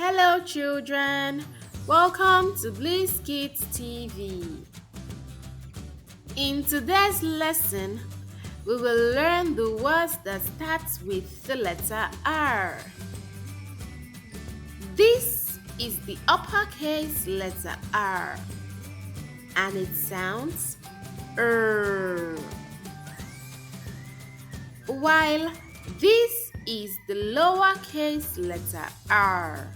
Hello children, welcome to Bliss Kids TV. In today's lesson, we will learn the words that start with the letter R. This is the uppercase letter R and it sounds R. While this is the lowercase letter r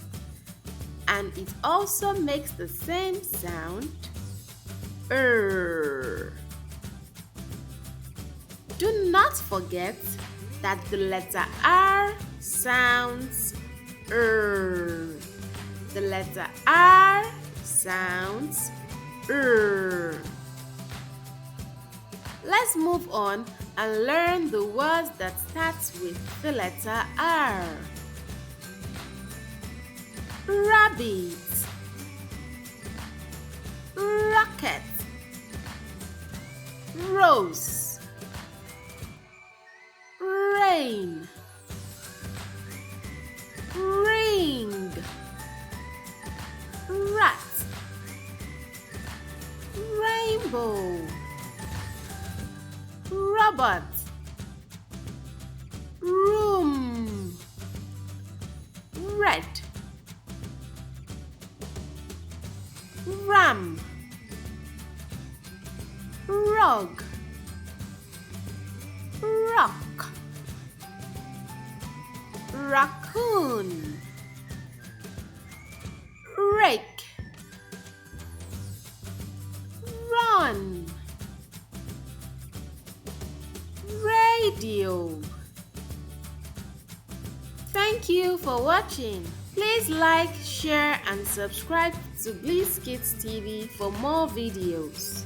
and it also makes the same sound Do not forget that the letter R sounds The letter R sounds Let's move on and learn the words that start with the letter R. Rabbit, rocket, rose, rain, ring, rat, rainbow, robot, room, red, ram, rug, rock, raccoon, rake, run, radio. Thank you for watching. Please like, share and subscribe to Bliss Kids TV for more videos.